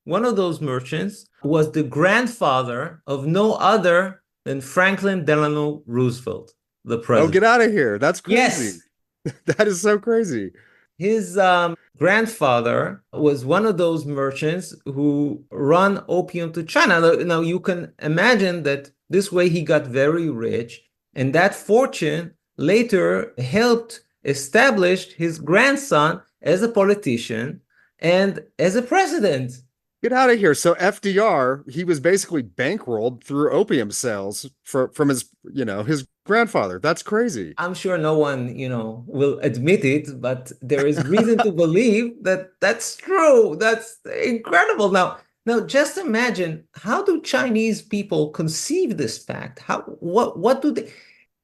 One of those merchants was the grandfather of no other than Franklin Delano Roosevelt, the Oh, get president. out of here. That's crazy. Yes, That is so crazy. his grandfather was one of those merchants who run opium to China. Now, you can imagine that this way he got very rich, and that fortune later helped establish his grandson as a politician and as a president. Get out of here. So FDR, he was basically bankrolled through opium sales from his grandfather. That's crazy. I'm sure no one, will admit it, but there is reason to believe that that's true. That's incredible. Now just imagine, how do Chinese people conceive this fact? What do they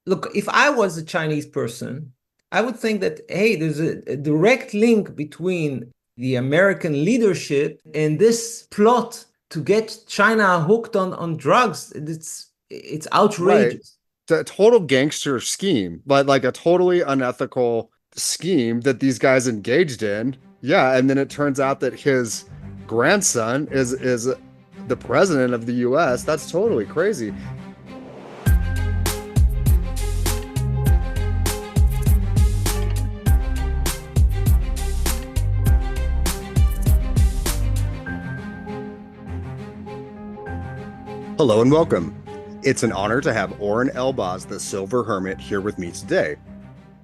look? If I was a Chinese person, I would think that, hey, there's a direct link between the American leadership and this plot to get China hooked on drugs. It's Right. outrageous. It's a total gangster scheme, but like a totally unethical scheme that these guys engaged in. Yeah, and then it turns out that his grandson is the president of the US. That's totally crazy. Hello and welcome. It's an honor to have Oren Elbaz, the Silver Hermit, here with me today.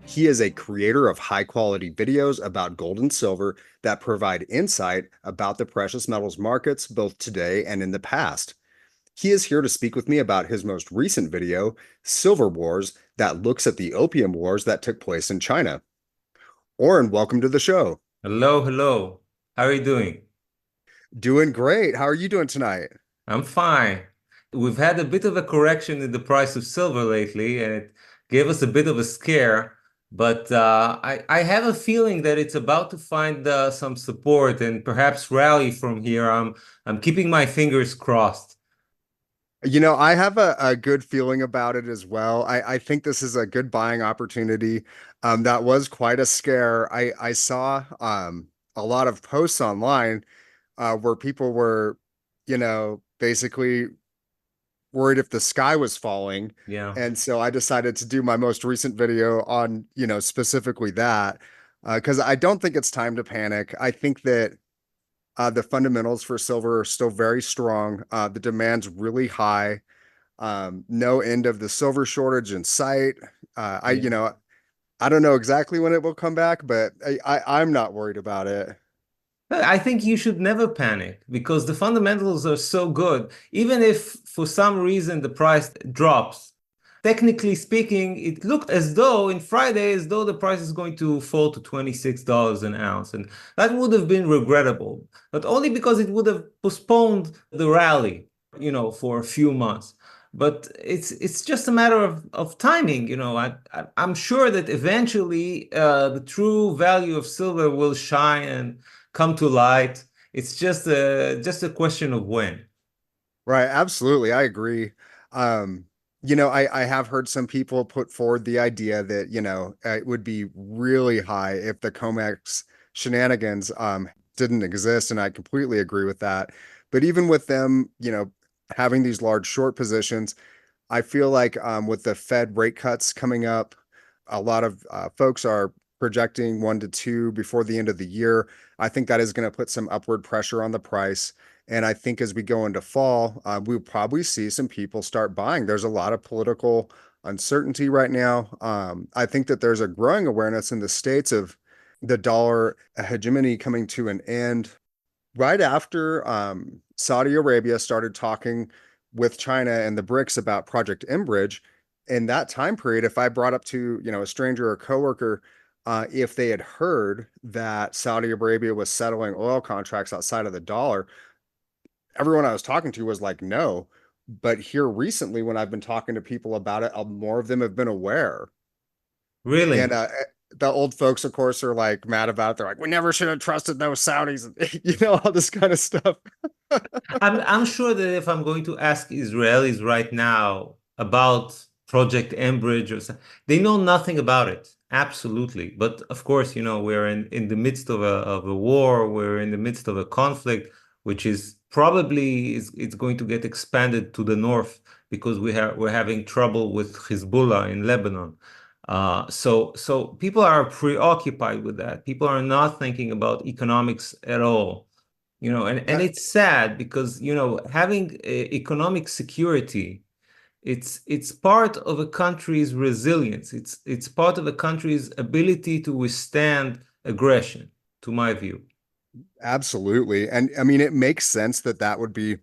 He is a creator of high quality videos about gold and silver that provide insight about the precious metals markets both today and in the past. He is here to speak with me about his most recent video, Silver Wars, that looks at the Opium Wars that took place in China. Oren, welcome to the show. Hello, hello. How are you doing? Doing great. How are you doing tonight? I'm fine. We've had a bit of a correction in the price of silver lately, and it gave us a bit of a scare. But I have a feeling that it's about to find some support and perhaps rally from here. I'm keeping my fingers crossed. I have a good feeling about it as well. I think this is a good buying opportunity. That was quite a scare. I saw a lot of posts online where people were, basically worried if the sky was falling. Yeah. And so I decided to do my most recent video on, specifically that, because I don't think it's time to panic. I think that the fundamentals for silver are still very strong. The demand's really high. No end of the silver shortage in sight. Yeah. I don't know exactly when it will come back, but I'm not worried about it. I think you should never panic because the fundamentals are so good. Even if for some reason the price drops, technically speaking, it looked as though in Friday, as though the price is going to fall to $26 an ounce. And that would have been regrettable, but only because it would have postponed the rally, for a few months. But it's just a matter of timing, I'm sure that eventually the true value of silver will shine and come to light. It's just a question of when. Right, absolutely. I agree. I have heard some people put forward the idea that, it would be really high if the COMEX shenanigans didn't exist, and I completely agree with that. But even with them, having these large short positions, I feel like with the Fed rate cuts coming up, a lot of folks are projecting 1 to 2 before the end of the year. I think that is going to put some upward pressure on the price. And I think as we go into fall, we'll probably see some people start buying. There's a lot of political uncertainty right now. I think that there's a growing awareness in the States of the dollar hegemony coming to an end. Right after Saudi Arabia started talking with China and the BRICS about Project Enbridge, in that time period, if I brought up to, a stranger or coworker, if they had heard that Saudi Arabia was settling oil contracts outside of the dollar, everyone I was talking to was like, no. But here recently, when I've been talking to people about it, more of them have been aware. And Really? the old folks, of course, are like mad about it. They're like, we never should have trusted those Saudis, all this kind of stuff. I'm sure that if I'm going to ask Israelis right now about Project Enbridge they know nothing about it. Absolutely. But of course, we're in the midst of a war, we're in the midst of a conflict. which is probably it's going to get expanded to the north because we're having trouble with Hezbollah in Lebanon. So people are preoccupied with that. People are not thinking about economics at all, and Yeah, it's sad because, having economic security, it's part of a country's resilience. It's part of a country's ability to withstand aggression, to my view. absolutely. And I mean, it makes sense that that would be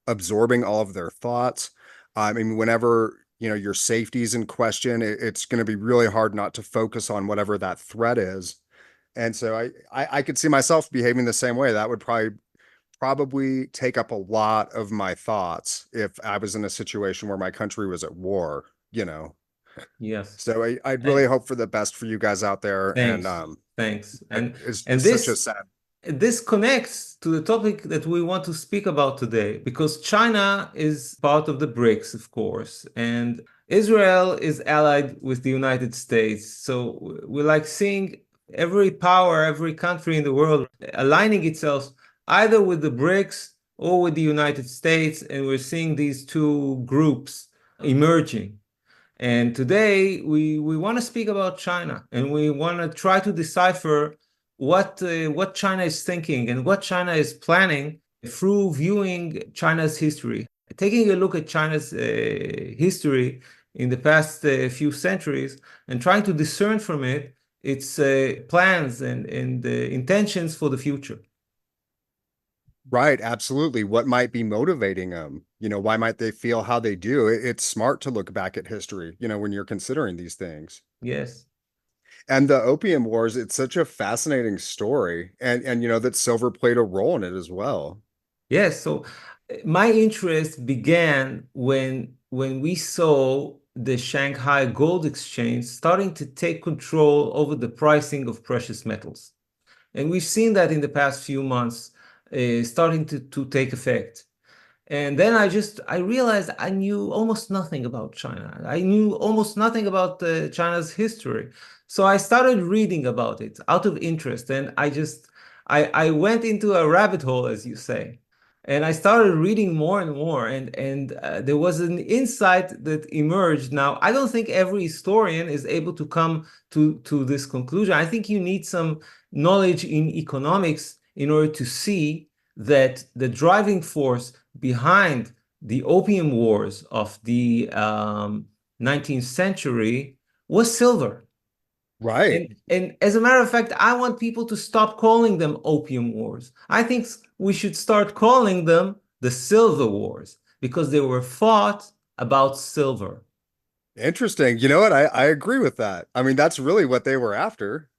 absorbing all of their thoughts. I mean, whenever, your safety is in question, it's going to be really hard not to focus on whatever that threat is. And so I could see myself behaving the same way. That would probably take up a lot of my thoughts if I was in a situation where my country was at war. Yes. So I'd Eh, really hope for the best for you guys out there. And Thanks. Thanks. And it's and just such a this sad. this connects to the topic that we want to speak about today, because China is part of the BRICS, of course, and Israel is allied with the United States. So we're like seeing every power, every country in the world aligning itself either with the BRICS or with the United States, and we're seeing these two groups emerging. And today we want to speak about China, and we want to try to decipher what China is thinking and what China is planning through viewing China's history, taking a look at China's history in the past few centuries, and trying to discern from it its plans and intentions for the future. Right, absolutely. What might be motivating them? Why might they feel how they do? It's smart to look back at history, when you're considering these things. Yes. And the Opium Wars, it's such a fascinating story. And that silver played a role in it as well. Yes, so my interest began when we saw the Shanghai Gold Exchange starting to take control over the pricing of precious metals. And we've seen that in the past few months starting to take effect. And then I realized I knew almost nothing about China. I knew almost nothing about China's history. So I started reading about it out of interest, and I went into a rabbit hole, as you say, and I started reading more and more, and there was an insight that emerged. Now, I don't think every historian is able to come to this conclusion. I think you need some knowledge in economics in order to see that the driving force behind the Opium Wars of the 19th century was silver. Right. And as a matter of fact, I want people to stop calling them Opium Wars. I think we should start calling them the Silver Wars, because they were fought about silver. Interesting. You know what? I agree with that. I mean, that's really what they were after.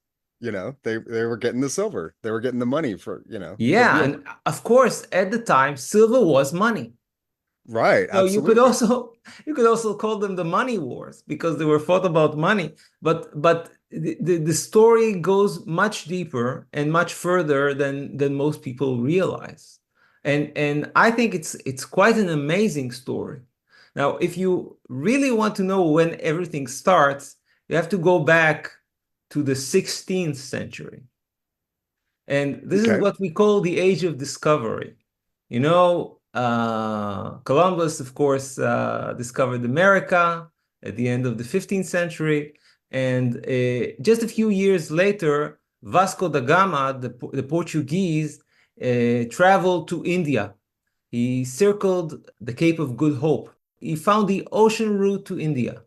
They were getting the silver. They were getting the money for Yeah, real. and of course, at the time, silver was money. Right, So you could absolutely. also you could also call them the money wars, because they were fought about money. But the story goes much deeper and much further than most people realize. And I think it's quite an amazing story. Now, if you really want to know when everything starts, you have to go back to the 16th century. And this is Okay. what we call the age of discovery. Columbus, of course, discovered America at the end of the 15th century. And just a few years later, Vasco da Gama, the Portuguese, traveled to India. He circled the Cape of Good Hope. He found the ocean route to India.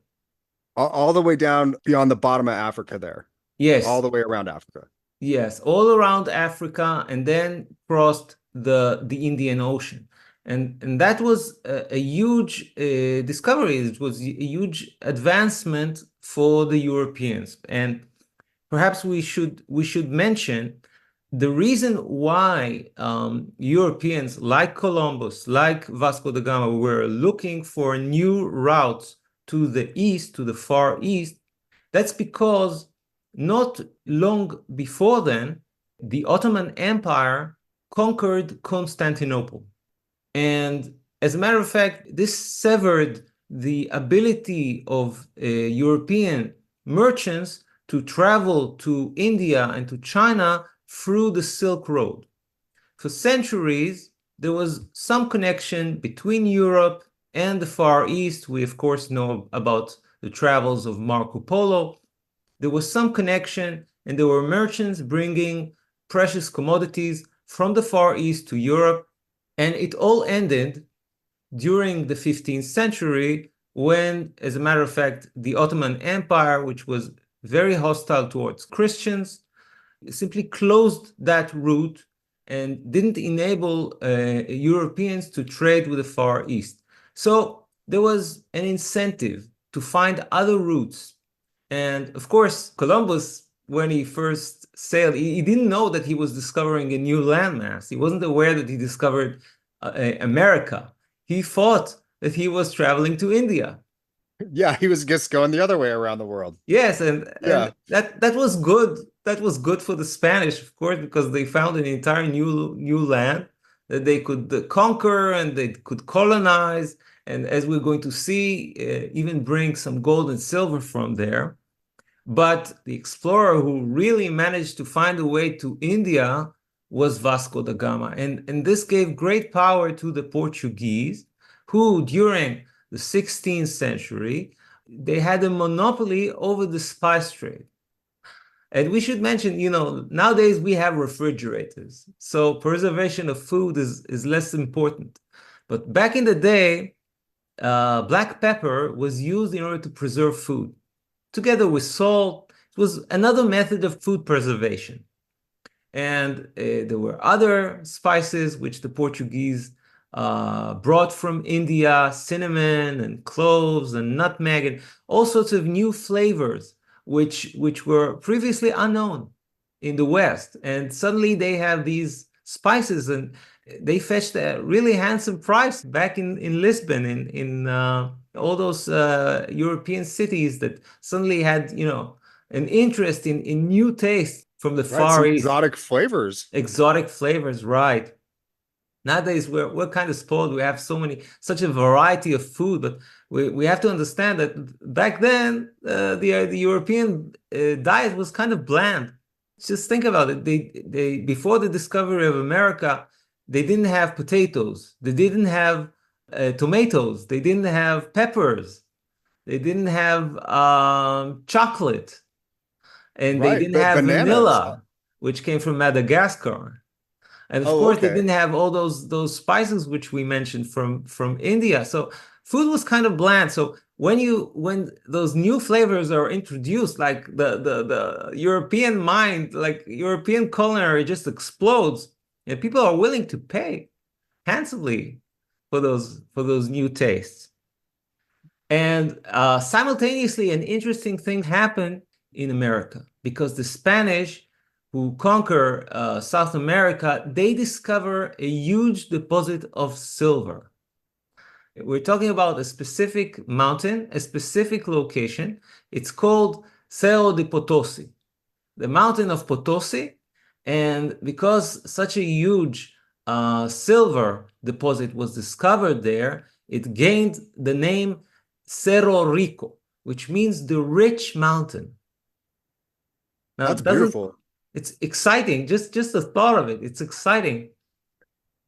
All the way down beyond the bottom of Africa there. All Yes, the way around Africa. yes, all around Africa, and then crossed the Indian Ocean. And that was a huge discovery. It was a huge advancement for the Europeans. And perhaps we should mention the reason why Europeans like Columbus, like Vasco da Gama, were looking for new routes to the east, to the far east. That's because not long before then, the Ottoman Empire conquered Constantinople. And as a matter of fact, this severed the ability of European merchants to travel to India and to China through the Silk Road. For centuries, there was some connection between Europe and the Far East. We, of course, know about the travels of Marco Polo. There was some connection, and there were merchants bringing precious commodities from the Far East to Europe. And it all ended during the 15th century when, as a matter of fact, the Ottoman Empire, which was very hostile towards Christians, simply closed that route and didn't enable Europeans to trade with the Far East. So there was an incentive to find other routes. And of course, Columbus, when he first sailed, he didn't know that he was discovering a new landmass. He wasn't aware that he discovered America. He thought that he was traveling to India. Yeah, he was just going the other way around the world. Yes, and Yeah. that was good. That was good for the Spanish, of course, because they found an entire new land that they could conquer and they could colonize, and as we're going to see, even bring some gold and silver from there. But the explorer who really managed to find a way to India was Vasco da Gama, and this gave great power to the Portuguese, who during the 16th century they had a monopoly over the spice trade. And we should mention, nowadays we have refrigerators, so preservation of food is less important. But back in the day, black pepper was used in order to preserve food, together with salt. It was another method of food preservation. And there were other spices which the Portuguese brought from India, cinnamon and cloves and nutmeg and all sorts of new flavors which were previously unknown in the West. And suddenly they have these spices and they fetched a really handsome price back in Lisbon, in all those European cities that suddenly had, an interest in new tastes from the Right. Far Some East. exotic flavors. Exotic flavors, right. Nowadays, we're kind of spoiled. We have such a variety of food, but we have to understand that back then, the European diet was kind of bland. Just think about it. They before the discovery of America, they didn't have potatoes. They didn't have tomatoes. They didn't have peppers. They didn't have chocolate, and they Right. didn't But have bananas. vanilla, which came from Madagascar. And of Oh, course, they okay. didn't have all those spices which we mentioned from India. So food was kind of bland. So when those new flavors are introduced, like the European mind, like European culinary just explodes, and people are willing to pay handsomely for those new tastes. And simultaneously, an interesting thing happened in America because the Spanish who conquer South America, they discover a huge deposit of silver. We're talking about a specific mountain, a specific location. It's called Cerro de Potosi, the mountain of Potosi. And because such a huge silver deposit was discovered there, it gained the name Cerro Rico, which means the rich mountain. Now, That's beautiful. it's exciting, just the thought of it, it's exciting.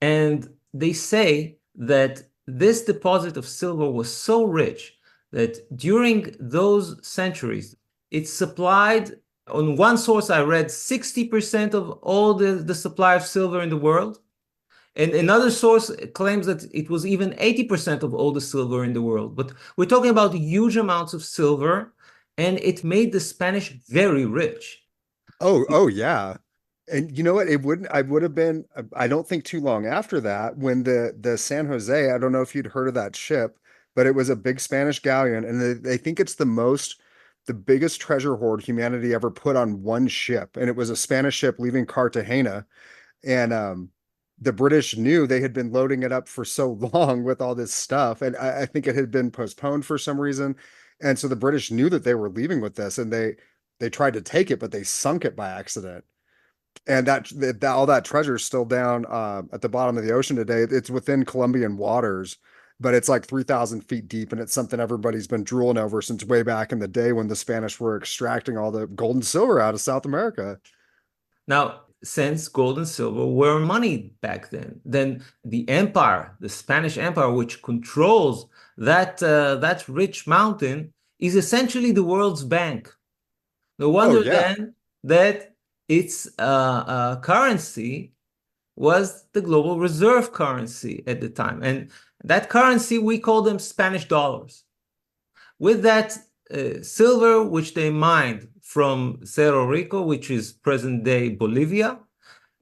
And they say that this deposit of silver was so rich that during those centuries, it supplied, on one source I read, 60% of all the supply of silver in the world. And another source claims that it was even 80% of all the silver in the world. But we're talking about huge amounts of silver, and it made the Spanish very rich. Oh, yeah. And you know what? I would have been, I don't think too long after that when the San Jose, I don't know if you'd heard of that ship, but it was a big Spanish galleon, and they think it's the biggest treasure hoard humanity ever put on one ship. And it was a Spanish ship leaving Cartagena. And the British knew they had been loading it up for so long with all this stuff. And I think it had been postponed for some reason. And so the British knew that they were leaving with this, and they tried to take it, but they sunk it by accident. And that all that treasure is still down at the bottom of the ocean today. It's within Colombian waters, but it's like 3,000 feet deep, and it's something everybody's been drooling over since way back in the day when the Spanish were extracting all the gold and silver out of South America. Now, since gold and silver were money back then. Then the empire, the Spanish Empire, which controls that rich mountain, is essentially the world's bank. No Oh wonder yeah. then that its currency was the global reserve currency at the time. And that currency, we call them Spanish dollars. With that silver, which they mined from Cerro Rico, which is present-day Bolivia,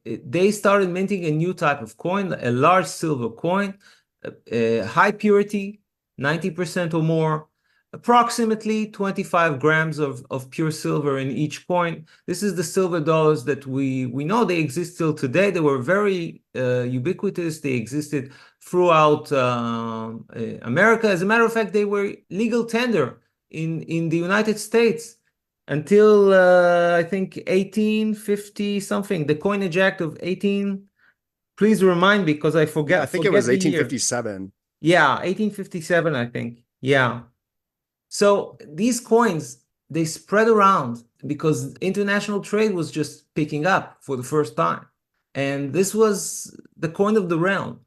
they started minting a new type of coin, a large silver coin, high purity, 90% or more, approximately 25 grams of pure silver in each coin. This is the silver dollars that we know they exist still today. They were very ubiquitous. They existed throughout America. As a matter of fact, they were legal tender in the United States until I think 1850 something, the Coinage Act of 18. Please remind me because I Yeah, I think it was forget the year. 1857. Yeah, 1857, I think. Yeah. So these coins, they spread around because international trade was just picking up for the first time. And this was the coin of the realm.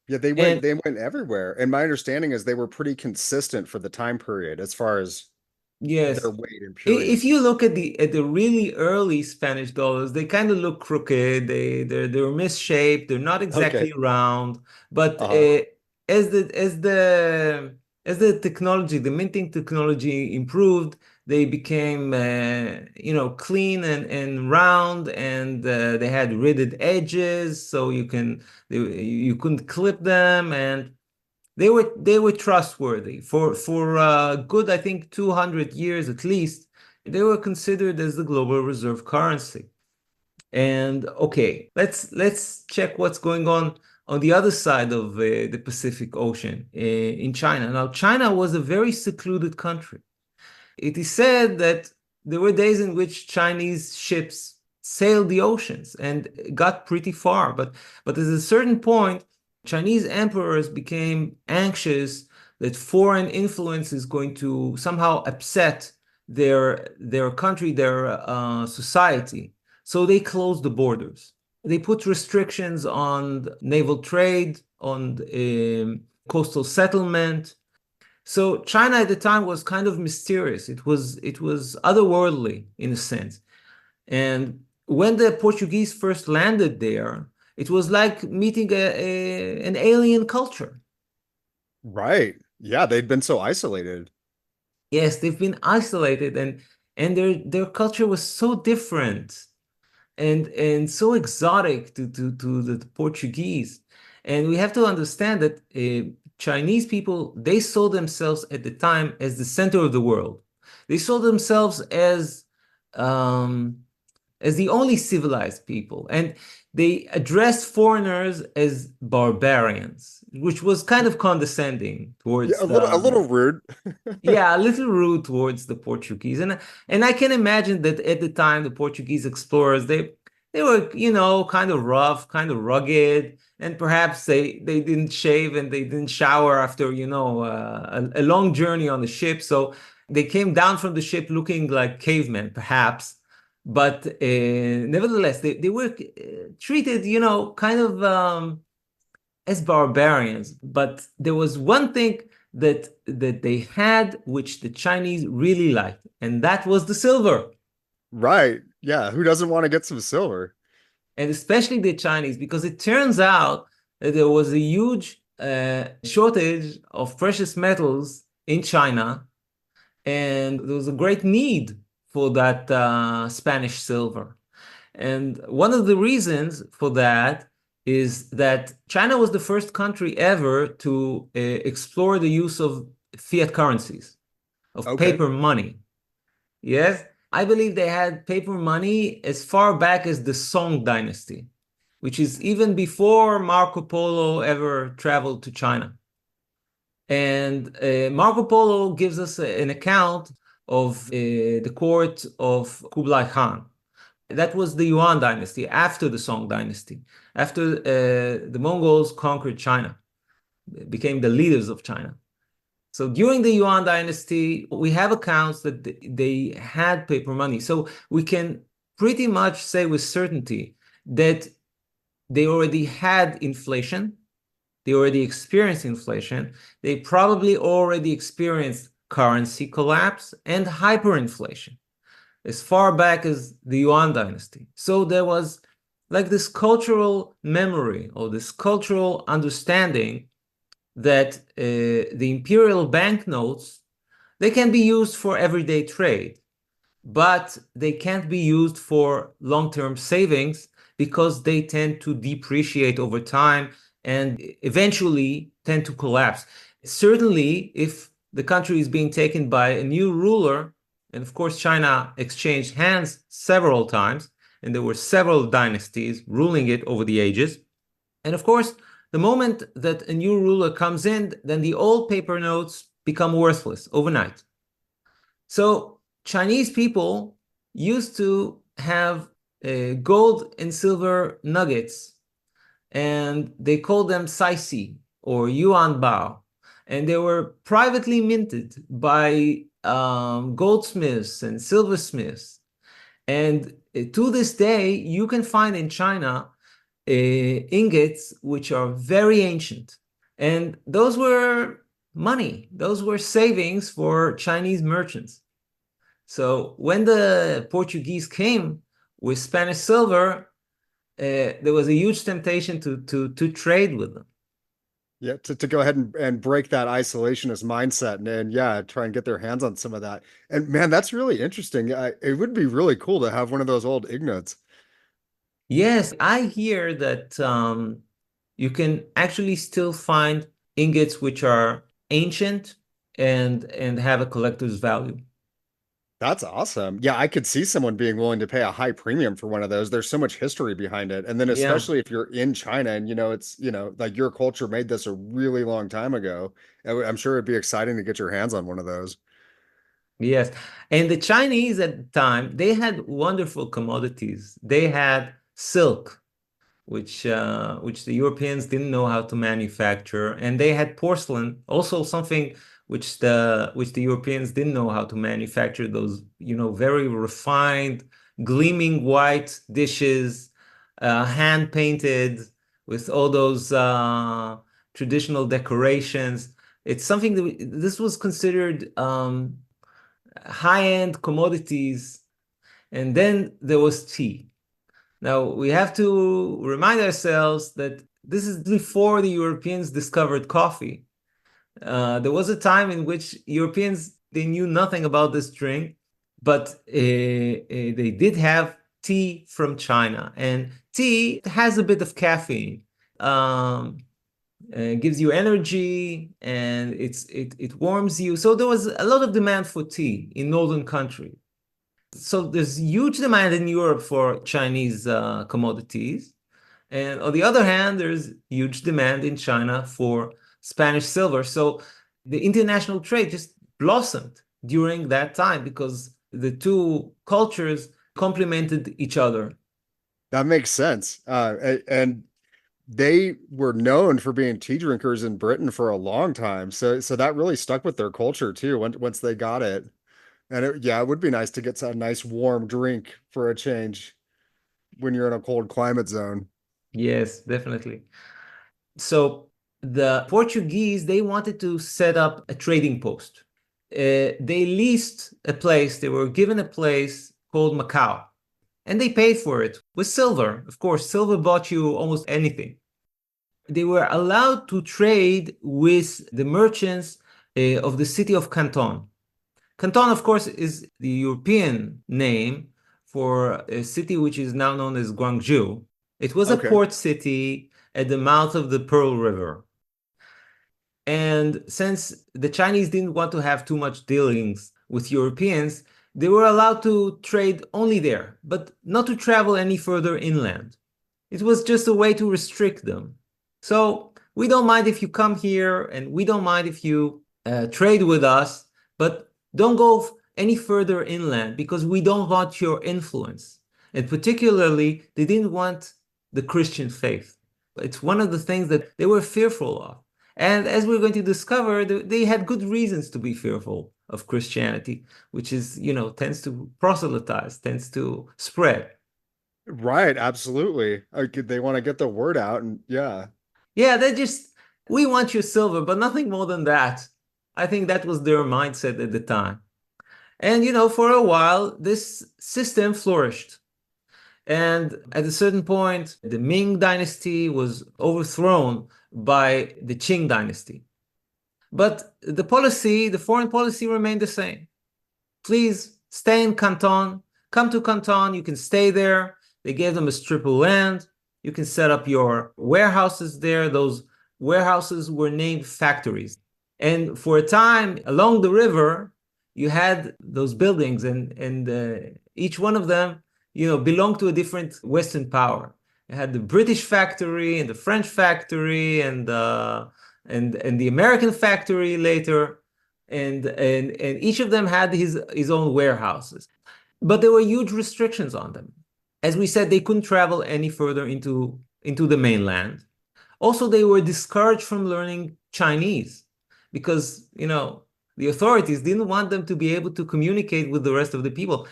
Yeah, they went And they went everywhere. And my understanding is they were pretty consistent for the time period as far as their yes, weight and if purity. you look at the really early Spanish dollars, they kind of look crooked. They're misshaped. They're not Okay. exactly round. But Uh-huh. as the as the as the technology, the minting technology improved, they became clean and round, and they had ridded edges, so you couldn't clip them, and they were trustworthy for good, I think, 200 years at least. They were considered as the global reserve currency. And okay, let's check what's going on the other side of the Pacific Ocean in China. Now, China was a very secluded country. It is said that there were days in which Chinese ships sailed the oceans and got pretty far, but at a certain point, Chinese emperors became anxious that foreign influence is going to somehow upset their country, their society. So they closed the borders. They put restrictions on naval trade, on coastal settlement. So China at the time was kind of mysterious. It was otherworldly in a sense. And when the Portuguese first landed there, it was like meeting an alien culture. Right. Yeah, they'd been so isolated. Yes, they've been isolated, and their culture was so different and so exotic to the Portuguese. And we have to understand that Chinese people, they saw themselves at the time as the center of the world. They saw themselves um, as the only civilized people, and they addressed foreigners as barbarians, which was kind of condescending Yeah, towards a the little rude. yeah, a little rude towards the Portuguese. And I can imagine that at the time the Portuguese explorers, they were, kind of rough, kind of rugged, and perhaps they didn't shave and they didn't shower after, a long journey on the ship. So they came down from the ship looking like cavemen, perhaps. But nevertheless, they were treated, kind of as barbarians. But there was one thing that they had, which the Chinese really liked, and that was the silver, Right. Yeah, who doesn't want to get some silver? and especially the Chinese, because it turns out that there was a huge shortage of precious metals in China, and there was a great need for that Spanish silver. And one of the reasons for that is that China was the first country ever to explore the use of fiat currencies, of Okay. paper money. Yes, I believe they had paper money as far back as the Song Dynasty, which is even before Marco Polo ever traveled to China. And Marco Polo gives us an account of the court of Kublai Khan. That was the Yuan dynasty after the Song dynasty, after the Mongols conquered China, became the leaders of China. So during the Yuan dynasty, we have accounts that they had paper money. So we can pretty much say with certainty that they already had inflation, they already experienced inflation, they probably already experienced currency collapse and hyperinflation as far back as the Yuan dynasty. So there was like this cultural memory or this cultural understanding that the imperial banknotes, they can be used for everyday trade, but they can't be used for long-term savings because they tend to depreciate over time and eventually tend to collapse. Certainly, if the country is being taken by a new ruler, and of course, China exchanged hands several times, and there were several dynasties ruling it over the ages. And of course, the moment that a new ruler comes in, then the old paper notes become worthless overnight. So Chinese people used to have gold and silver nuggets, and they called them saisi or yuan bao, and they were privately minted by goldsmiths and silversmiths. And to this day, you can find in China ingots which are very ancient, and those were money. Those were savings for Chinese merchants. So when the Portuguese came with Spanish silver, there was a huge temptation to trade with them. Yeah, to go ahead and break that isolationist mindset and yeah, try and get their hands on some of that. And man, that's really interesting. It would be really cool to have one of those old ignots. Yes, I hear that you can actually still find ingots which are ancient and have a collector's value. That's awesome. Yeah, I could see someone being willing to pay a high premium for one of those. There's so much history behind it. And then Yeah. especially if you're in China and it's, like your culture made this a really long time ago. I'm sure it'd be exciting to get your hands on one of those. Yes. And the Chinese at the time, they had wonderful commodities. They had silk, which the Europeans didn't know how to manufacture, and they had porcelain, also something which the Europeans didn't know how to manufacture. Those very refined, gleaming white dishes, hand painted with all those traditional decorations. It's something that this was considered high-end commodities, and then there was tea. Now, we have to remind ourselves that this is before the Europeans discovered coffee. There was a time in which Europeans, they knew nothing about this drink, but they did have tea from China. And tea has a bit of caffeine, gives you energy, and it warms you. So there was a lot of demand for tea in northern countries. So there's huge demand in Europe for Chinese commodities. And on the other hand, there's huge demand in China for Spanish silver. So the international trade just blossomed during that time because the two cultures complemented each other. That makes sense. And they were known for being tea drinkers in Britain for a long time. So that really stuck with their culture too, once they got it. And yeah, it would be nice to get a nice warm drink for a change when you're in a cold climate zone. Yes, definitely. So the Portuguese, they wanted to set up a trading post. They leased a place, they were given a place called Macau, and they paid for it with silver. Of course, silver bought you almost anything. They were allowed to trade with the merchants of the city of Canton. Canton, of course, is the European name for a city which is now known as Guangzhou. It was a Okay. port city at the mouth of the Pearl River. And since the Chinese didn't want to have too much dealings with Europeans, they were allowed to trade only there, but not to travel any further inland. It was just a way to restrict them. So we don't mind if you come here, and we don't mind if you trade with us, but don't go any further inland because we don't want your influence. And particularly, they didn't want the Christian faith. It's one of the things that they were fearful of. And as we're going to discover, they had good reasons to be fearful of Christianity, which is, tends to proselytize, tends to spread. Right, absolutely. They want to get the word out, and yeah. Yeah, they just, we want your silver, but nothing more than that. I think that was their mindset at the time. And, for a while, this system flourished. And at a certain point, the Ming dynasty was overthrown by the Qing dynasty. But the foreign policy remained the same. Please stay in Canton, come to Canton, you can stay there. They gave them a strip of land. You can set up your warehouses there. Those warehouses were named factories. And for a time along the river, you had those buildings, and each one of them, belonged to a different Western power. You had the British factory and the French factory and the American factory later, and each of them had his own warehouses, but there were huge restrictions on them. As we said, they couldn't travel any further into the mainland. Also, they were discouraged from learning Chinese because the authorities didn't want them to be able to communicate with the rest of the people.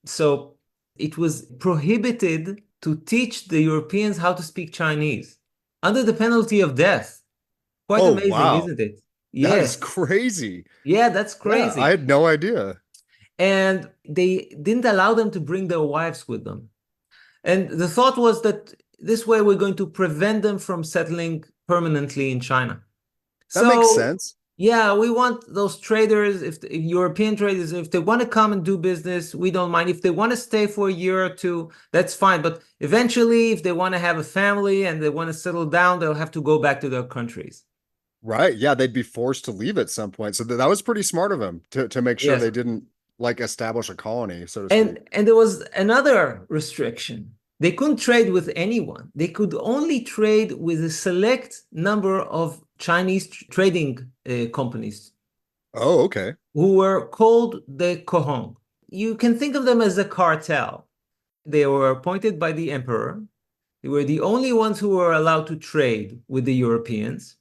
So it was prohibited to teach the Europeans how to speak Chinese under the penalty of death. Quite Oh, amazing, wow. isn't it? That is Yes. crazy. Yeah, that's Yeah, I crazy. had no idea. And they didn't allow them to bring their wives with them. And the thought was that this way we're going to prevent them from settling permanently in China. That makes So, sense. yeah, we want those traders, if European traders, if they want to come and do business, we don't mind. If they want to stay for a year or two, that's fine. But eventually, if they want to have a family and they want to settle down, they'll have to go back to their countries. Right. Yeah, they'd be forced to leave at some point. So that was pretty smart of him to make sure Yes. they didn't like establish a colony, so to speak. And there was another restriction. They couldn't trade with anyone. They could only trade with a select number of Chinese trading companies Oh, okay. who were called the Kohong. You can think of them as a cartel. They were appointed by the emperor. They were the only ones who were allowed to trade with the Europeans.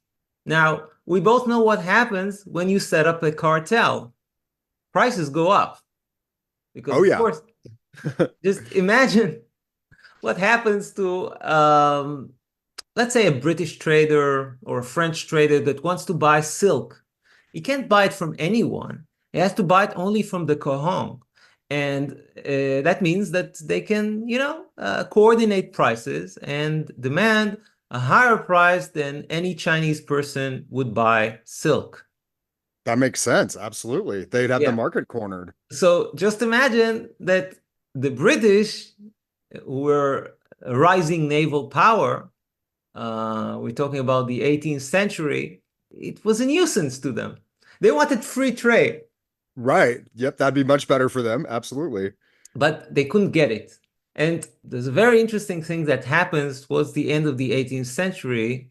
Now, we both know what happens when you set up a cartel. Prices go up because, Oh, of yeah. course, just imagine what happens to, let's say, a British trader or a French trader that wants to buy silk. He can't buy it from anyone. He has to buy it only from the Kohong. And that means that they can, coordinate prices and demand a higher price than any Chinese person would buy silk. That makes sense. Absolutely. They'd have the Yeah. market cornered. So just imagine that the British were a rising naval power. We're talking about the 18th century. It was a nuisance to them. They wanted free trade, Right. Yep, that'd be much better for them. Absolutely. but they couldn't get it. And there's a very interesting thing that happens towards the end of the 18th century.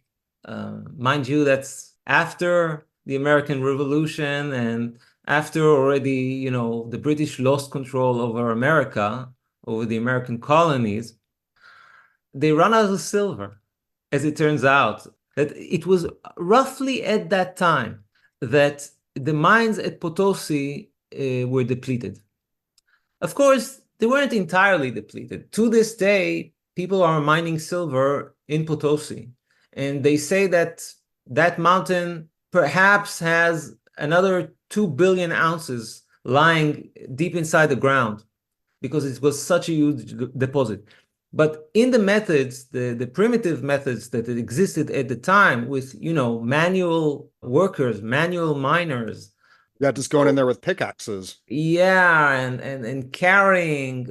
Mind you, that's after the American Revolution and after already, the British lost control over America, over the American colonies. They run out of silver, as it turns out. That it was roughly at that time that the mines at Potosi were depleted. Of course, they weren't entirely depleted. To this day, people are mining silver in Potosi, and they say that that mountain perhaps has another 2 billion ounces lying deep inside the ground because it was such a huge deposit. But in the methods, the primitive methods that existed at the time with, manual workers, manual miners, Yeah, just going in there with pickaxes. yeah, and carrying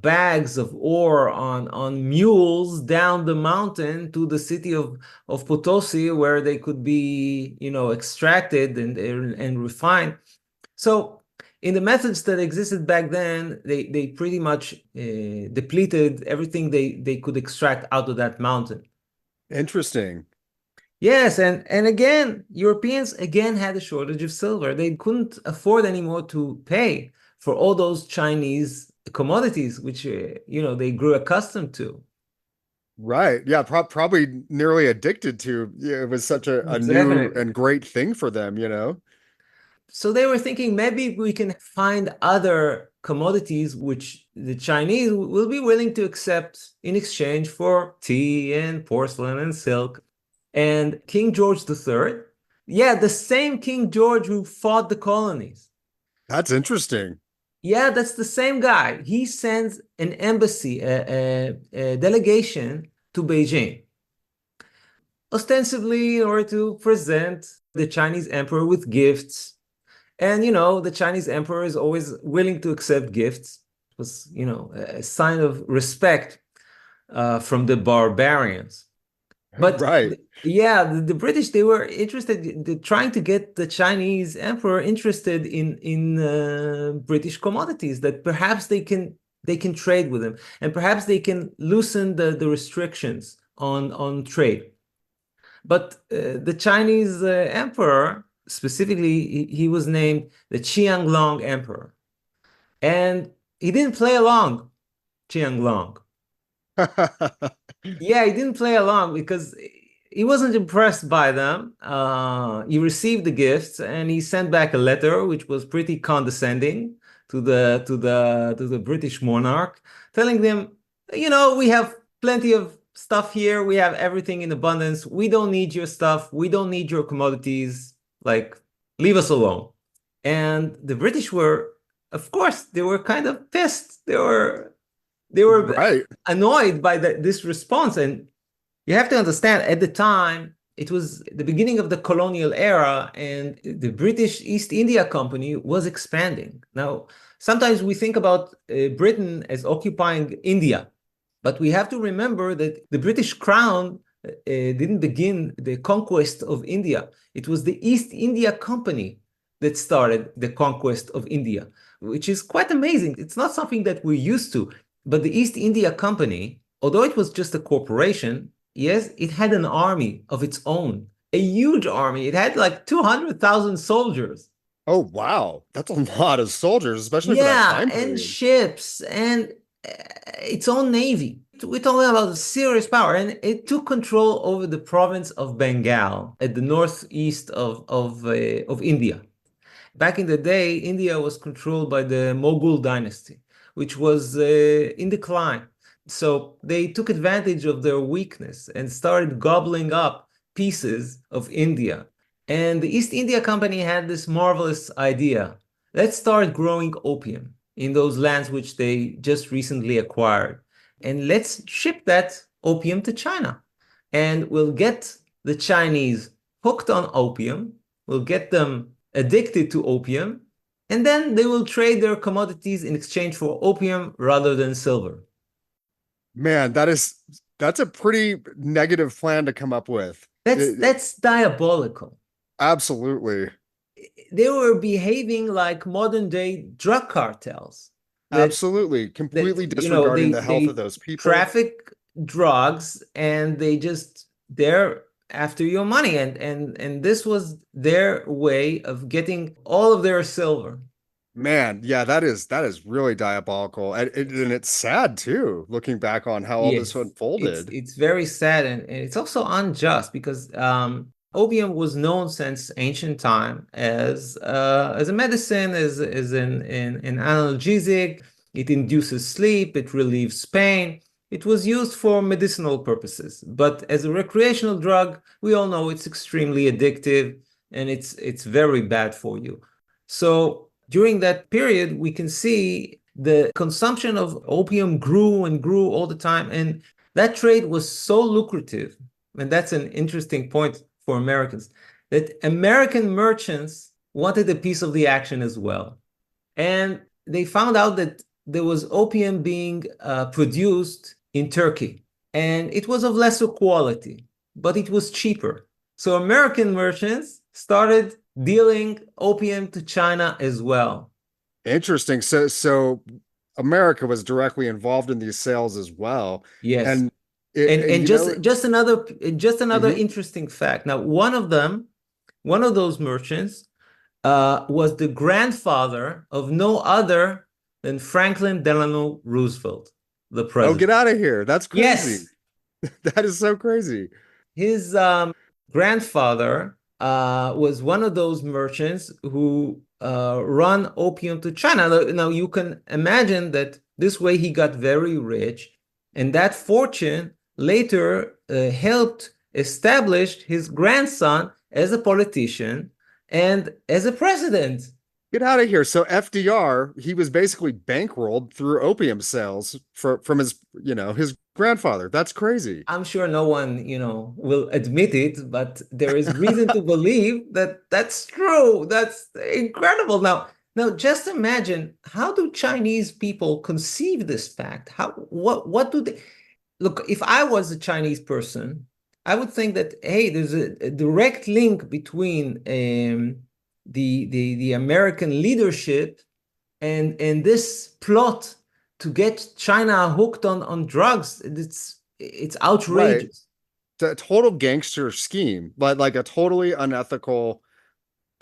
bags of ore on mules down the mountain to the city of Potosi, where they could be, extracted and refined. So in the methods that existed back then, they pretty much depleted everything they could extract out of that mountain. Interesting. Yes, and again, Europeans again had a shortage of silver. They couldn't afford anymore to pay for all those Chinese commodities, which they grew accustomed to. Right. Yeah, probably nearly addicted to. Yeah, it was such a new Definitely. and great thing for them, you know? So they were thinking maybe we can find other commodities which the Chinese will be willing to accept in exchange for tea and porcelain and silk. And King George III, yeah, the same King George who fought the colonies. That's interesting. Yeah, that's the same guy. He sends an embassy, a delegation to Beijing, ostensibly in order to present the Chinese emperor with gifts. And, the Chinese emperor is always willing to accept gifts. It was, a sign of respect from the barbarians. But Right. yeah, the British, they were interested, trying to get the Chinese emperor interested in British commodities that perhaps they can trade with them, and perhaps they can loosen the restrictions on trade. But the Chinese emperor, specifically, he was named the Qianlong Emperor. And he didn't play along, Qianlong. Yeah, he didn't play along because he wasn't impressed by them. He received the gifts and he sent back a letter which was pretty condescending to the British monarch, telling them, we have plenty of stuff here. We have everything in abundance. We don't need your stuff. We don't need your commodities. Like, leave us alone. And the British were, of course, they were kind of pissed. They were Right. annoyed by this response. And you have to understand, at the time, it was the beginning of the colonial era, and the British East India Company was expanding. Now, sometimes we think about Britain as occupying India, but we have to remember that the British Crown didn't begin the conquest of India. It was the East India Company that started the conquest of India, which is quite amazing. It's not something that we're used to. But the East India Company, although it was just a corporation, yes, it had an army of its own, a huge army. It had like 200,000 soldiers. Oh, wow. That's a lot of soldiers, especially for that Yeah, time and period. ships and its own navy. We're talking about serious power, and it took control over the province of Bengal at the northeast of India. Back in the day, India was controlled by the Mughal dynasty, which was in decline. So they took advantage of their weakness and started gobbling up pieces of India. And the East India Company had this marvelous idea. Let's start growing opium in those lands which they just recently acquired. And let's ship that opium to China. And we'll get the Chinese hooked on opium. We'll get them addicted to opium, and then they will trade their commodities in exchange for opium rather than silver. Man, that's a pretty negative plan to come up with. That's It- that's diabolical. absolutely. They were behaving like modern day drug cartels that Absolutely. that Completely disregarding the health of they those people. traffic drugs, and they're after your money, and this was their way of getting all of their silver. Man, yeah, that is really diabolical. And it's sad too, looking back on how all this Yes, unfolded. it's very sad, and it's also unjust because opium was known since ancient time as a medicine, as an analgesic. It induces sleep, it relieves pain. It was used for medicinal purposes, but as a recreational drug, we all know it's extremely addictive and it's very bad for you. So during that period, we can see the consumption of opium grew and grew all the time. And that trade was so lucrative. And that's an interesting point for Americans, that American merchants wanted a piece of the action as well. And they found out that there was opium being produced in Turkey. And it was of lesser quality, but it was cheaper. So American merchants started dealing opium to China as well. Interesting. So America was directly involved in these sales as well. Yes. And And just another mhm. interesting fact. Now, one of those merchants was the grandfather of no other than Franklin Delano Roosevelt, the Oh, get president. out of here. That's crazy. Yes, That is so crazy. his grandfather. was one of those merchants who run opium to China. Now, you can imagine that this way he got very rich, and that fortune later helped establish his grandson as a politician and as a president. Get out of here. So FDR, he was basically bankrolled through opium sales from his, his grandfather. That's crazy. I'm sure no one, will admit it, but there is reason to believe that that's true. That's incredible. Now just imagine, how do Chinese people conceive this fact? What do they look? If I was a Chinese person, I would think that, hey, there's a direct link between the American leadership and this plot to get China hooked on drugs. It's Right. outrageous. It's a total gangster scheme, like a totally unethical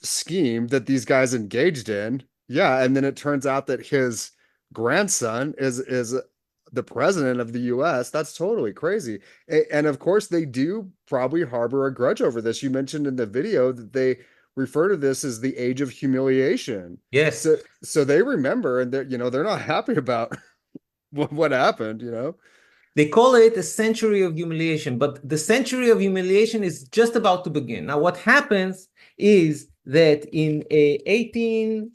scheme that these guys engaged in. Yeah, and then it turns out that his grandson is the president of the US. That's totally crazy. And of course they do probably harbor a grudge over this. You mentioned in the video that they refer to this as the age of humiliation. Yes. So they remember, and they're not happy about what happened, They call it a century of humiliation, but the century of humiliation is just about to begin. Now, what happens is that it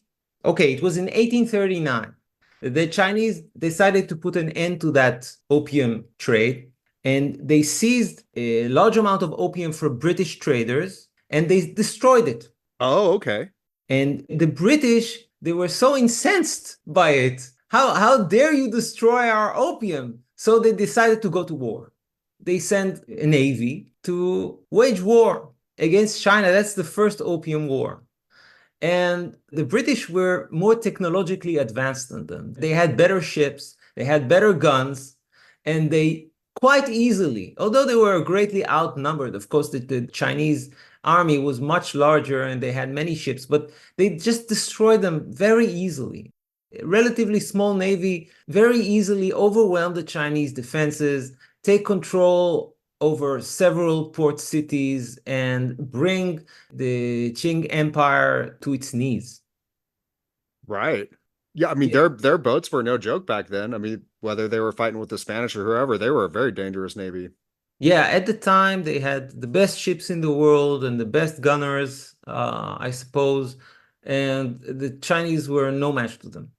was in 1839, the Chinese decided to put an end to that opium trade, and they seized a large amount of opium for British traders, and they destroyed it. Oh, okay. And the British, they were so incensed by it. How dare you destroy our opium? So they decided to go to war. They sent a navy to wage war against China. That's the first Opium War. And the British were more technologically advanced than them. They had better ships, they had better guns, and they quite easily, although they were greatly outnumbered, of course, the Chinese army was much larger and they had many ships, but they just destroyed them very easily. A relatively small navy very easily overwhelmed the Chinese defenses, take control over several port cities, and bring the Qing Empire to its knees. Right. Yeah, I mean Yeah. their boats were no joke back then. I mean, whether they were fighting with the Spanish or whoever, they were a very dangerous navy. Yeah, at the time they had the best ships in the world and the best gunners, I suppose, and the Chinese were no match to them.